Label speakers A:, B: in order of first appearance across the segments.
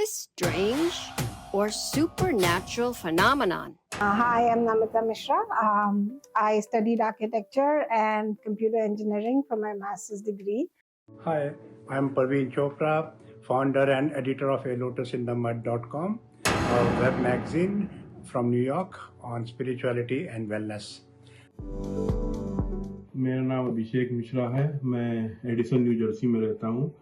A: this strange or supernatural phenomenon?
B: Hi, I'm Namita Mishra. I studied architecture and computer engineering for my master's degree.
C: Hi, I'm Parveen Chopra, founder and editor of alotusinthemud.com, a web magazine from New York on spirituality and wellness.
D: मेरा नाम अभिषेक मिश्रा है। मैं Edison new Jersey में रहता हूँ।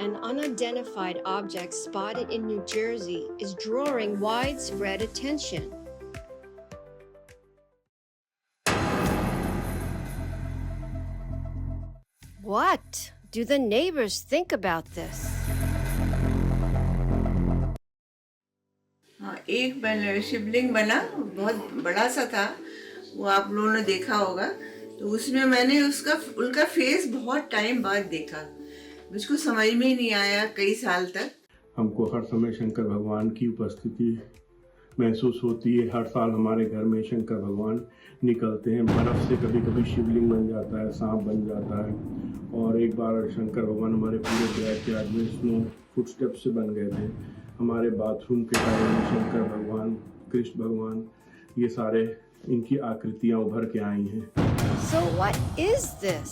A: An unidentified object spotted in New Jersey is drawing widespread attention. What do the neighbors think about this?
E: हाँ, एक शिवलिंग बना, बहुत बड़ा सा था, वो आप लोगों ने देखा होगा। तो उसमें मैंने उनका फेस बहुत टाइम बाद देखा, मुझको समझ में ही नहीं आया कई साल तक।
D: हमको हर समय शंकर भगवान की उपस्थिति महसूस होती है। हर साल हमारे घर में शंकर भगवान निकलते हैं। बर्फ से कभी कभी शिवलिंग बन जाता है, सांप बन जाता है। और एक बार शंकर भगवान हमारे पूरे बैकयार्ड में स्नो फुटस्टेप से बन गए थे। हमारे बाथरूम के टाइम में शंकर भगवान, कृष्ण भगवान, ये सारे इनकी आकृतियाँ उभर के आई हैं।
A: So what is this?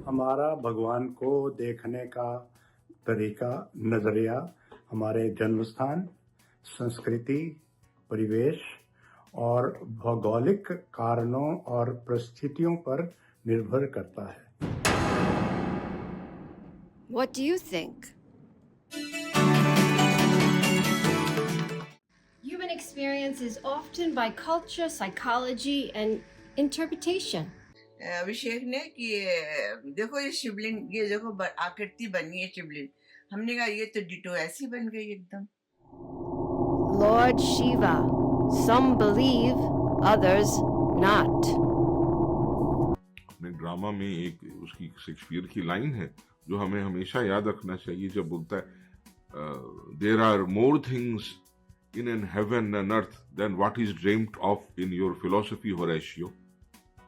C: हमारा भगवान को देखने का तरीका, नजरिया हमारे जन्म स्थान, संस्कृति, परिवेश और भौगोलिक कारणों और परिस्थितियों पर निर्भर करता है।
A: What do you think? Human experience is often by culture, psychology, and interpretation.
E: अभिषेक ने कि देखो ये शिवलिंग, ये देखो आकृति बनी है शिवलिंग। हमने कहा ये तो डिटो ऐसी बन गई एकदम।
A: Lord Shiva. Some believe, others not.
F: अपने ड्रामा में एक उसकी शेक्सपियर की लाइन है जो हमें हमेशा याद रखना चाहिए, जब बोलता है there are more things in an heaven and earth than what is dreamed of in your philosophy Horatio.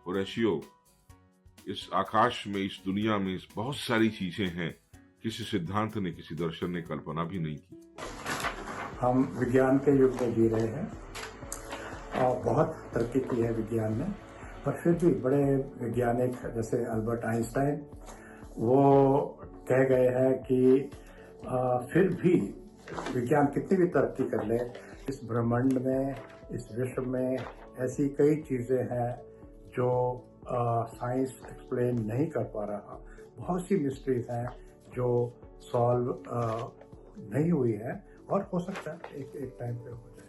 F: Horatio, इस आकाश में, इस दुनिया में बहुत सारी चीजें हैं, किसी सिद्धांत ने, किसी दर्शन ने कल्पना भी नहीं की।
C: हम विज्ञान के युग में जी रहे हैं और बहुत तरक्की की है विज्ञान ने, पर फिर भी बड़े वैज्ञानिक जैसे अल्बर्ट आइंस्टाइन वो कह गए हैं कि फिर भी विज्ञान कितनी भी तरक्की कर ले, इस ब्रह्मांड में, इस विश्व में ऐसी कई चीज़ें हैं जो साइंस एक्सप्लेन नहीं कर पा रहा। बहुत सी मिस्ट्रीज हैं जो सॉल्व नहीं हुई है और हो सकता है एक टाइम पे हो जाए।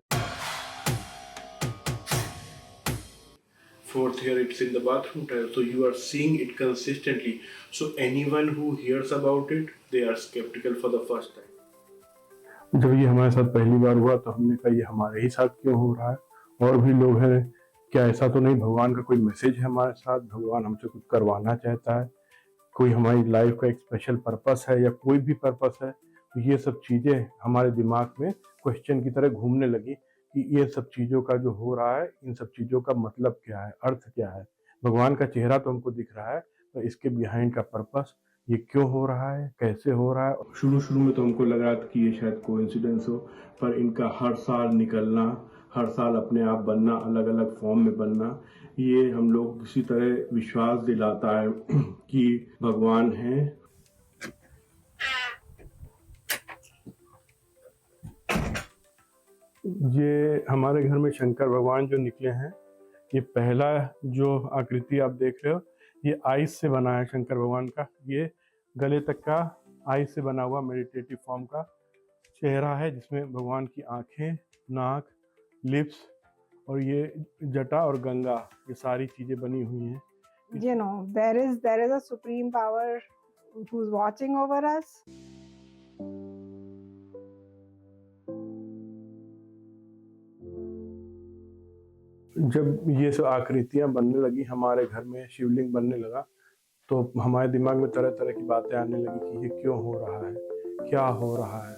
D: Fourth, here it's in the bathroom tile, so you are seeing it consistently. So anyone who hears about it, they are skeptical for the first time. जब ये हमारे साथ पहली बार हुआ तो हमने कहा ये हमारे ही साथ क्यों हो रहा है, और भी लोग हैं, क्या ऐसा तो नहीं भगवान का कोई मैसेज है हमारे साथ, भगवान हमसे कुछ करवाना चाहता है, कोई हमारी लाइफ का एक स्पेशल पर्पस है या कोई भी पर्पस है। तो ये सब चीज़ें हमारे दिमाग में क्वेश्चन की तरह घूमने लगी कि ये सब चीज़ों का जो हो रहा है, इन सब चीज़ों का मतलब क्या है, अर्थ क्या है। भगवान का चेहरा तो हमको दिख रहा है, पर इसके बिहाइंड का पर्पस, ये क्यों हो रहा है, कैसे हो रहा है। शुरू में तो हमको लगा कि ये शायद कोइंसिडेंस हो, पर इनका हर साल निकलना, हर साल अपने आप बनना, अलग अलग फॉर्म में बनना, ये हम लोग किसी तरह विश्वास दिलाता है कि भगवान है। ये हमारे घर में शंकर भगवान जो निकले हैं, ये पहला जो आकृति आप देख रहे हो, ये आइस से बना है शंकर भगवान का। ये गले तक का आइस से बना हुआ मेडिटेटिव फॉर्म का चेहरा है, जिसमें भगवान की आंखें, नाक, लिप्स और ये जटा और गंगा, ये सारी चीजें बनी हुई हैं।
B: You know, there is a supreme power who's watching over us.
D: जब ये सब आकृतियां बनने लगी हमारे घर में, शिवलिंग बनने लगा, तो हमारे दिमाग में तरह तरह की बातें आने लगी कि ये क्यों हो रहा है, क्या हो रहा है,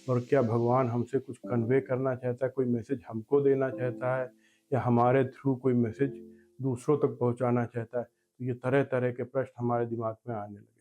D: और क्या भगवान हमसे कुछ कन्वे करना चाहता है, कोई मैसेज हमको देना चाहता है, या हमारे थ्रू कोई मैसेज दूसरों तक पहुंचाना चाहता है, तो ये तरह तरह के प्रश्न हमारे दिमाग में आने लगे।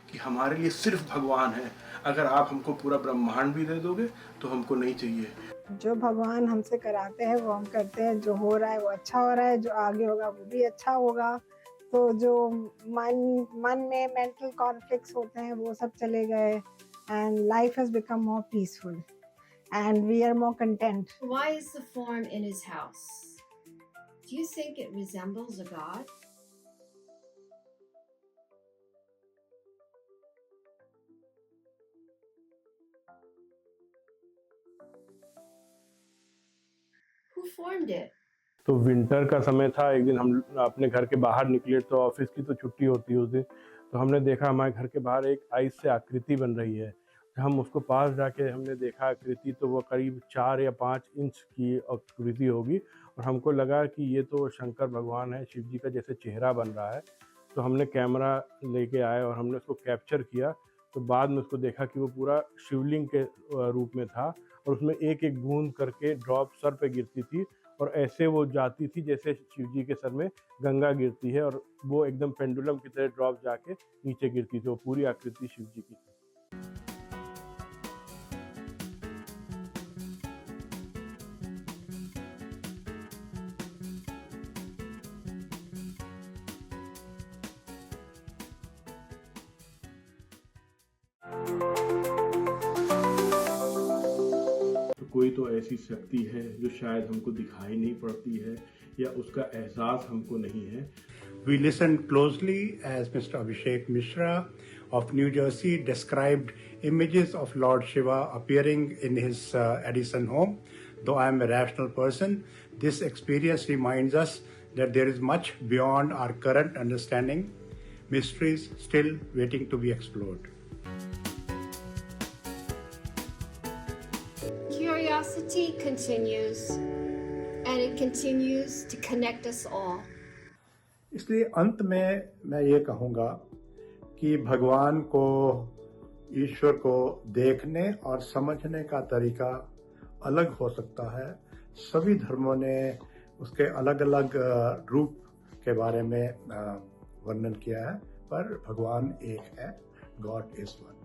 D: कि हमारे लिए सिर्फ भगवान है, अगर आप हमको पूरा ब्रह्मांड भी दे दोगे तो हमको नहीं चाहिए।
B: जो भगवान हमसे कराते हैं वो हम करते हैं, जो हो रहा है वो अच्छा हो रहा है, जो आगे होगा वो भी अच्छा होगा। तो जो मन में मेंटल कॉन्फ्लिक्ट्स होते हैं वो सब चले गए, and life has become more peaceful and we are more content.
A: Why is the form in his house? Do you think it resembles a god? Who formed it?
D: तो विंटर का समय था, एक दिन हम अपने घर के बाहर निकले तो ऑफिस की तो छुट्टी होती है उस दिन, तो हमने देखा हमारे घर के बाहर एक आइस से आकृति बन रही है। हम उसको पास जाके हमने देखा आकृति, तो वो करीब 4 या 5 इंच की आकृति होगी, और हमको लगा कि ये तो शंकर भगवान है, शिव जी का जैसे चेहरा बन रहा है। तो हमने कैमरा लेके आए और हमने उसको कैप्चर किया। तो बाद में उसको देखा कि वो पूरा शिवलिंग के रूप में था, और उसमें एक एक बूंद करके ड्रॉप सर पे गिरती थी, और ऐसे वो जाती थी जैसे शिव जी के सर में गंगा गिरती है, और वो एकदम पेंडुलम की तरह ड्रॉप जाके नीचे गिरती थी। वो पूरी आकृति शिव जी की थी। कोई तो ऐसी शक्ति है जो शायद हमको दिखाई नहीं पड़ती है, या उसका एहसास हमको नहीं है।
C: We listened closely as Mr. Abhishek Mishra of New Jersey described images of Lord Shiva appearing in his Edison home. Though I am a rational person, this experience reminds us that there is much beyond our current understanding, mysteries still waiting to be explored.
A: Curiosity continues, and it continues to connect us all.
C: इसलिए अंत में मैं ये कहूँगा कि भगवान को, ईश्वर को देखने और समझने का तरीका अलग हो सकता है। सभी धर्मों ने उसके अलग अलग रूप के बारे में वर्णन किया है, पर भगवान एक है, गॉड इज वन।